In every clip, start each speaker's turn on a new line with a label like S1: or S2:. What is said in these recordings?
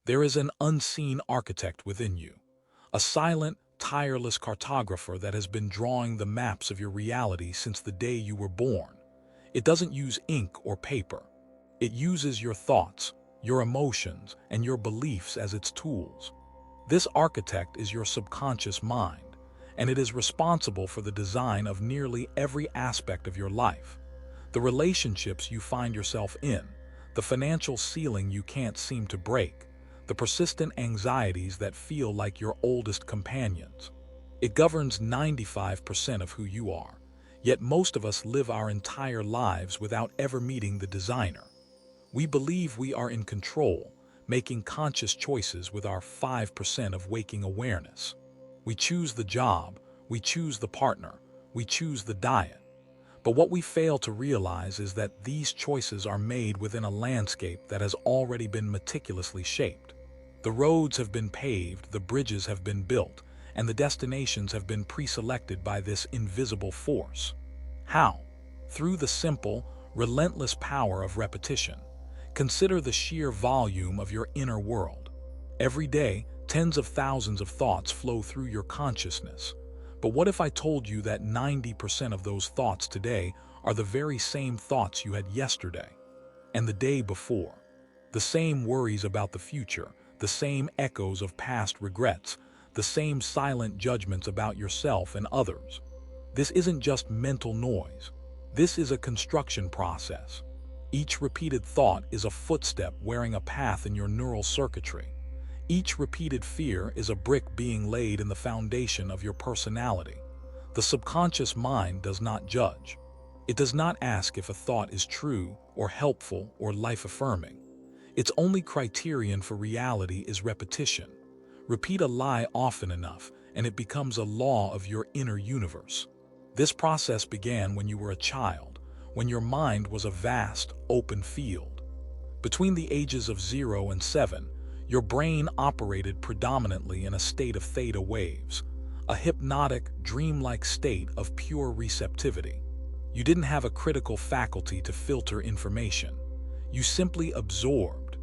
S1: There is an unseen architect within you, a silent, tireless cartographer that has been drawing the maps of your reality since the day you were born. It doesn't use ink or paper. It uses your thoughts, your emotions, and your beliefs as its tools. This architect is your subconscious mind, and it is responsible for the design of nearly every aspect of your life. The relationships you find yourself in, the financial ceiling you can't seem to break, the persistent anxieties that feel like your oldest companions. It governs 95% of who you are, yet most of us live our entire lives without ever meeting the designer. We believe we are in control, making conscious choices with our 5% of waking awareness. We choose the job, we choose the partner, we choose the diet. But what we fail to realize is that these choices are made within a landscape that has already been meticulously shaped. The roads have been paved, the bridges have been built, and the destinations have been pre-selected by this invisible force. How? Through the simple, relentless power of repetition. Consider the sheer volume of your inner world. Every day, tens of thousands of thoughts flow through your consciousness. But what if I told you that 90% of those thoughts today are the very same thoughts you had yesterday and the day before? The same worries about the future, the same echoes of past regrets, the same silent judgments about yourself and others. This isn't just mental noise. This is a construction process. Each repeated thought is a footstep wearing a path in your neural circuitry. Each repeated fear is a brick being laid in the foundation of your personality. The subconscious mind does not judge. It does not ask if a thought is true or helpful or life-affirming. Its only criterion for reality is repetition. Repeat a lie often enough, and it becomes a law of your inner universe. This process began when you were a child, when your mind was a vast, open field. Between the ages of 0 and 7, your brain operated predominantly in a state of theta waves, a hypnotic, dreamlike state of pure receptivity. You didn't have a critical faculty to filter information. You simply absorbed.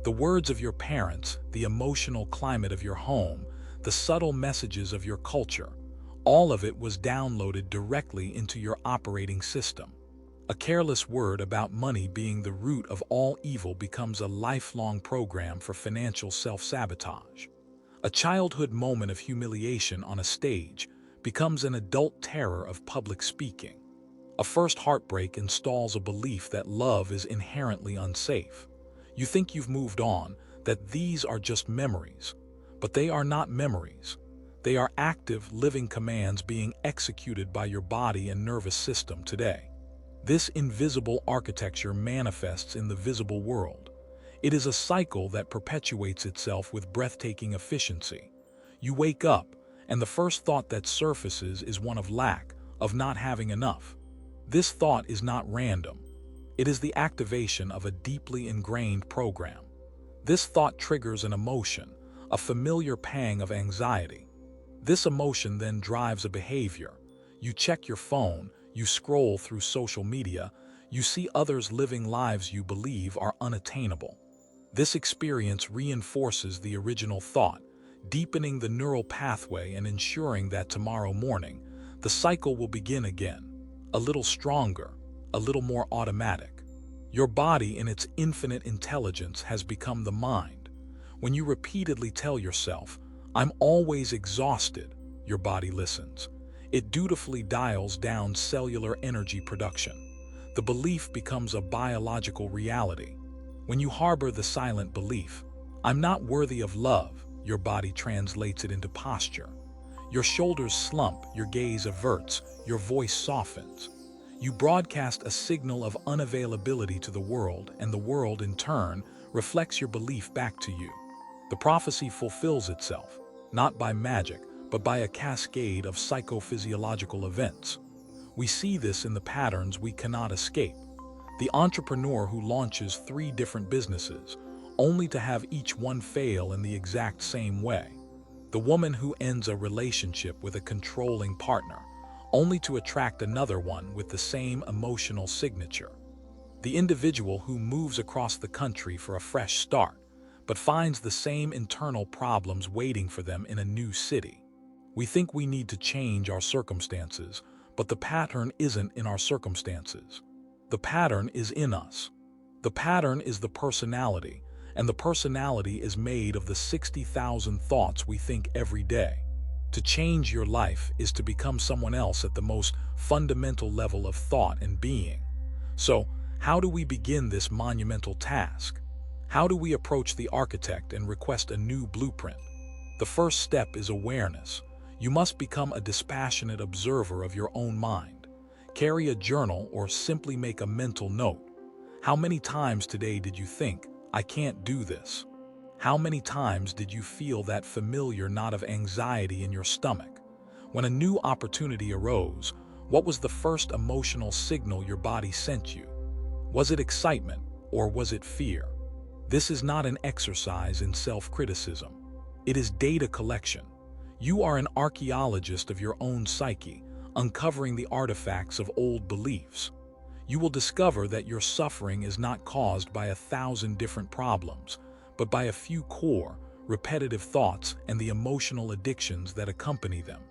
S1: The words of your parents, the emotional climate of your home, the subtle messages of your culture, all of it was downloaded directly into your operating system. A careless word about money being the root of all evil becomes a lifelong program for financial self-sabotage. A childhood moment of humiliation on a stage becomes an adult terror of public speaking. A first heartbreak installs a belief that love is inherently unsafe. You think you've moved on, that these are just memories. But they are not memories. They are active, living commands being executed by your body and nervous system today. This invisible architecture manifests in the visible world. It is a cycle that perpetuates itself with breathtaking efficiency. You wake up, and the first thought that surfaces is one of lack, of not having enough. This thought is not random. It is the activation of a deeply ingrained program. This thought triggers an emotion, a familiar pang of anxiety. This emotion then drives a behavior. You check your phone, you scroll through social media, you see others living lives you believe are unattainable. This experience reinforces the original thought, deepening the neural pathway and ensuring that tomorrow morning, the cycle will begin again, a little stronger, a little more automatic. Your body in its infinite intelligence has become the mind. When you repeatedly tell yourself, "I'm always exhausted," your body listens. It dutifully dials down cellular energy production. The belief becomes a biological reality. When you harbor the silent belief, "I'm not worthy of love," your body translates it into posture. Your shoulders slump, your gaze averts, your voice softens. You broadcast a signal of unavailability to the world, and the world, in turn, reflects your belief back to you. The prophecy fulfills itself, not by magic, but by a cascade of psychophysiological events. We see this in the patterns we cannot escape. The entrepreneur who launches 3 different businesses, only to have each one fail in the exact same way. The woman who ends a relationship with a controlling partner, only to attract another one with the same emotional signature. The individual who moves across the country for a fresh start, but finds the same internal problems waiting for them in a new city. We think we need to change our circumstances, but the pattern isn't in our circumstances. The pattern is in us. The pattern is the personality, and the personality is made of the 60,000 thoughts we think every day. To change your life is to become someone else at the most fundamental level of thought and being. So, how do we begin this monumental task? How do we approach the architect and request a new blueprint? The first step is awareness. You must become a dispassionate observer of your own mind. Carry a journal or simply make a mental note. How many times today did you think, "I can't do this"? How many times did you feel that familiar knot of anxiety in your stomach? When a new opportunity arose, what was the first emotional signal your body sent you? Was it excitement or was it fear? This is not an exercise in self-criticism. It is data collection. You are an archaeologist of your own psyche, uncovering the artifacts of old beliefs. You will discover that your suffering is not caused by 1,000 different problems, but by a few core, repetitive thoughts and the emotional addictions that accompany them.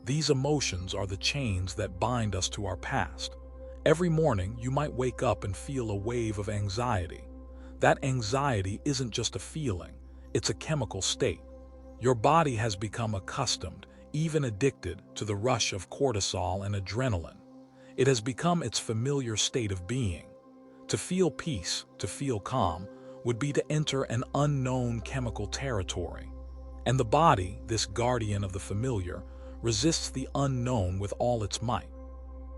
S1: These emotions are the chains that bind us to our past. Every morning, you might wake up and feel a wave of anxiety. That anxiety isn't just a feeling, it's a chemical state. Your body has become accustomed, even addicted, to the rush of cortisol and adrenaline. It has become its familiar state of being. To feel peace, to feel calm, would be to enter an unknown chemical territory. And the body, this guardian of the familiar, resists the unknown with all its might.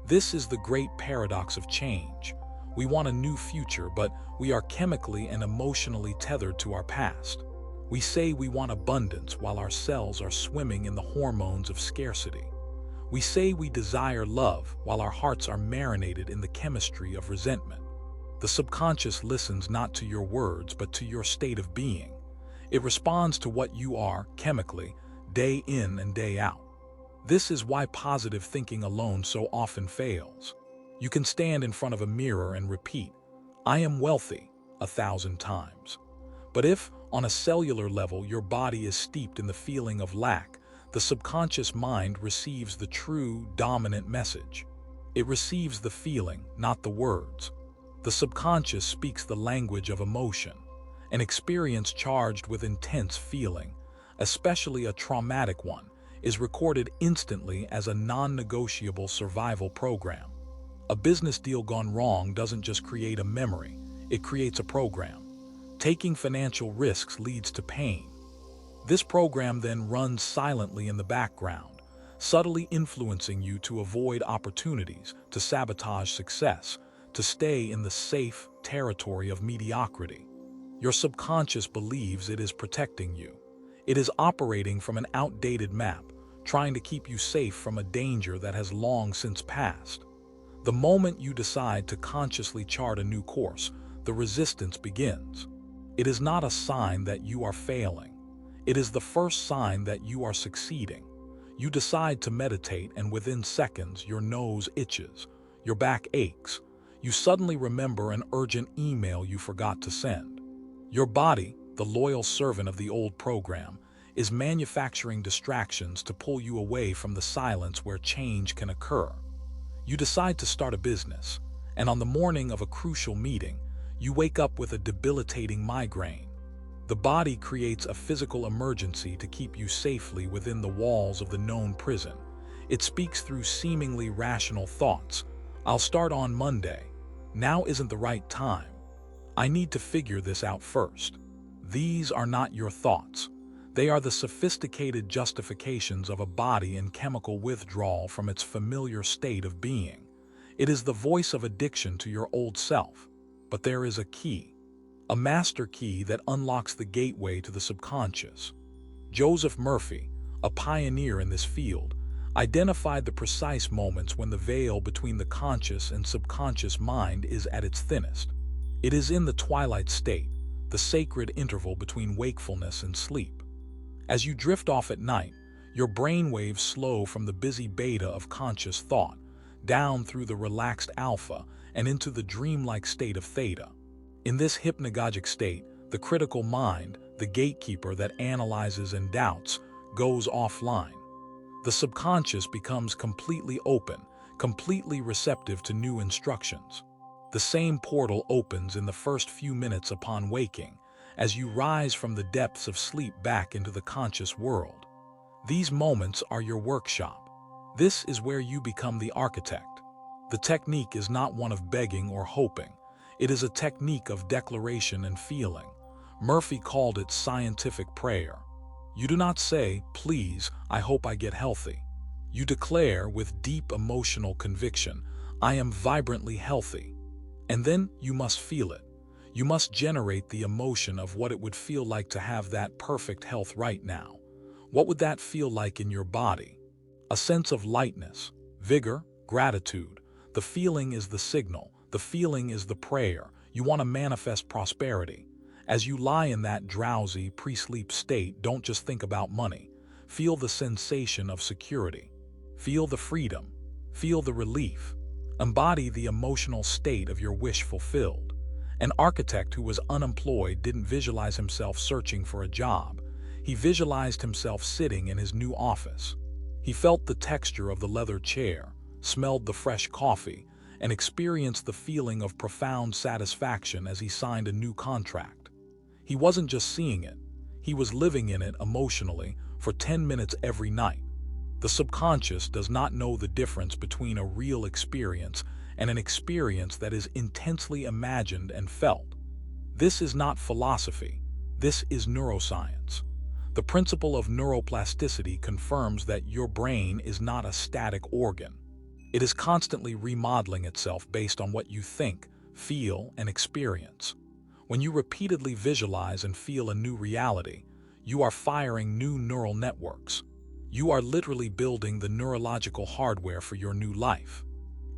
S1: This is the great paradox of change. We want a new future, but we are chemically and emotionally tethered to our past. We say we want abundance while our cells are swimming in the hormones of scarcity. We say we desire love while our hearts are marinated in the chemistry of resentment. The subconscious listens not to your words but to your state of being. It responds to what you are, chemically, day in and day out. This is why positive thinking alone so often fails. You can stand in front of a mirror and repeat, "I am wealthy," 1,000 times. But if, on a cellular level, your body is steeped in the feeling of lack, the subconscious mind receives the true, dominant message. It receives the feeling, not the words. The subconscious speaks the language of emotion. An experience charged with intense feeling, especially a traumatic one, is recorded instantly as a non-negotiable survival program. A business deal gone wrong doesn't just create a memory, it creates a program. Taking financial risks leads to pain. This program then runs silently in the background, subtly influencing you to avoid opportunities, to sabotage success, to stay in the safe territory of mediocrity. Your subconscious believes it is protecting you. It is operating from an outdated map, trying to keep you safe from a danger that has long since passed. The moment you decide to consciously chart a new course, the resistance begins. It is not a sign that you are failing. It is the first sign that you are succeeding. You decide to meditate, and within seconds, your nose itches, your back aches. You suddenly remember an urgent email you forgot to send. Your body, the loyal servant of the old program, is manufacturing distractions to pull you away from the silence where change can occur. You decide to start a business, and on the morning of a crucial meeting, you wake up with a debilitating migraine. The body creates a physical emergency to keep you safely within the walls of the known prison. It speaks through seemingly rational thoughts. "I'll start on Monday. Now isn't the right time. I need to figure this out first." These are not your thoughts. They are the sophisticated justifications of a body in chemical withdrawal from its familiar state of being. It is the voice of addiction to your old self. But there is a key. A master key that unlocks the gateway to the subconscious. Joseph Murphy, a pioneer in this field, identified the precise moments when the veil between the conscious and subconscious mind is at its thinnest. It is in the twilight state, the sacred interval between wakefulness and sleep. As you drift off at night, your brainwaves slow from the busy beta of conscious thought, down through the relaxed alpha, and into the dreamlike state of theta. In this hypnagogic state, the critical mind, the gatekeeper that analyzes and doubts, goes offline. The subconscious becomes completely open, completely receptive to new instructions. The same portal opens in the first few minutes upon waking, as you rise from the depths of sleep back into the conscious world. These moments are your workshop. This is where you become the architect. The technique is not one of begging or hoping. It is a technique of declaration and feeling. Murphy called it scientific prayer. You do not say, "Please, I hope I get healthy." You declare with deep emotional conviction, "I am vibrantly healthy." And then you must feel it. You must generate the emotion of what it would feel like to have that perfect health right now. What would that feel like in your body? A sense of lightness, vigor, gratitude. The feeling is the signal. The feeling is the prayer. You want to manifest prosperity. As you lie in that drowsy, pre-sleep state, don't just think about money. Feel the sensation of security. Feel the freedom. Feel the relief. Embody the emotional state of your wish fulfilled. An architect who was unemployed didn't visualize himself searching for a job. He visualized himself sitting in his new office. He felt the texture of the leather chair, smelled the fresh coffee, and experienced the feeling of profound satisfaction as he signed a new contract. He wasn't just seeing it, he was living in it emotionally for 10 minutes every night. The subconscious does not know the difference between a real experience and an experience that is intensely imagined and felt. This is not philosophy, this is neuroscience. The principle of neuroplasticity confirms that your brain is not a static organ. It is constantly remodeling itself based on what you think, feel, and experience. When you repeatedly visualize and feel a new reality, you are firing new neural networks. You are literally building the neurological hardware for your new life.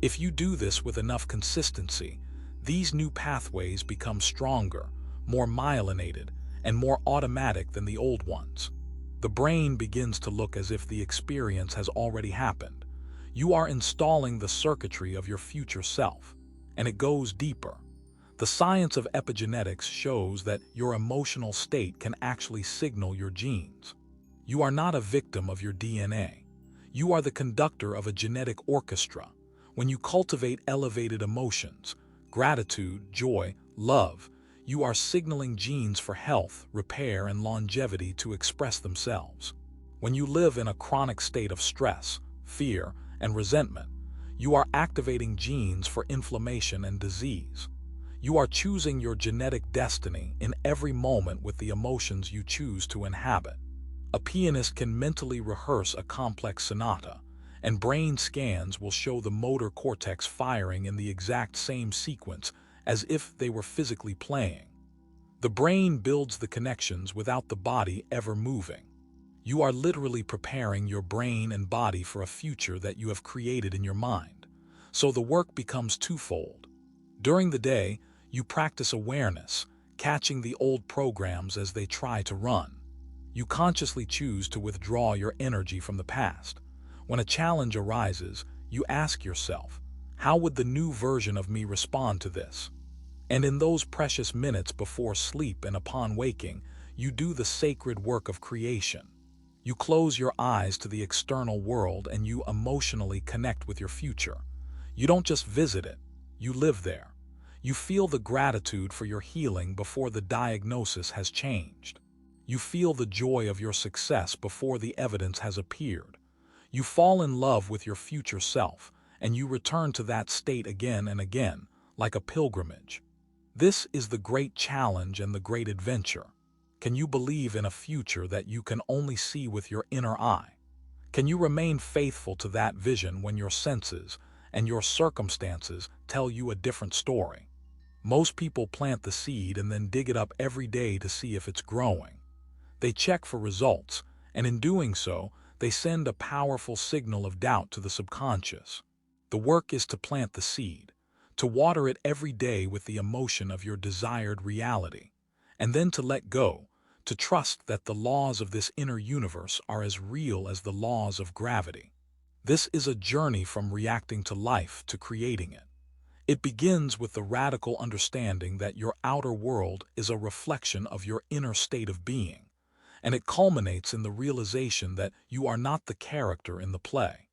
S1: If you do this with enough consistency, these new pathways become stronger, more myelinated, and more automatic than the old ones. The brain begins to look as if the experience has already happened. You are installing the circuitry of your future self, and it goes deeper. The science of epigenetics shows that your emotional state can actually signal your genes. You are not a victim of your DNA. You are the conductor of a genetic orchestra. When you cultivate elevated emotions, gratitude, joy, love, you are signaling genes for health, repair, and longevity to express themselves. When you live in a chronic state of stress, fear, and resentment, you are activating genes for inflammation and disease. You are choosing your genetic destiny in every moment with the emotions you choose to inhabit. A pianist can mentally rehearse a complex sonata, and brain scans will show the motor cortex firing in the exact same sequence as if they were physically playing. The brain builds the connections without the body ever moving. You are literally preparing your brain and body for a future that you have created in your mind. So the work becomes twofold. During the day, you practice awareness, catching the old programs as they try to run. You consciously choose to withdraw your energy from the past. When a challenge arises, you ask yourself, how would the new version of me respond to this? And in those precious minutes before sleep and upon waking, you do the sacred work of creation. You close your eyes to the external world and you emotionally connect with your future. You don't just visit it, you live there. You feel the gratitude for your healing before the diagnosis has changed. You feel the joy of your success before the evidence has appeared. You fall in love with your future self, and you return to that state again and again, like a pilgrimage. This is the great challenge and the great adventure. Can you believe in a future that you can only see with your inner eye? Can you remain faithful to that vision when your senses and your circumstances tell you a different story? Most people plant the seed and then dig it up every day to see if it's growing. They check for results, and in doing so, they send a powerful signal of doubt to the subconscious. The work is to plant the seed, to water it every day with the emotion of your desired reality, and then to let go, to trust that the laws of this inner universe are as real as the laws of gravity. This is a journey from reacting to life to creating it. It begins with the radical understanding that your outer world is a reflection of your inner state of being, and it culminates in the realization that you are not the character in the play.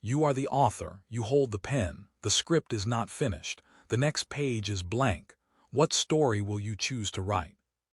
S1: You are the author, you hold the pen, the script is not finished, the next page is blank. What story will you choose to write?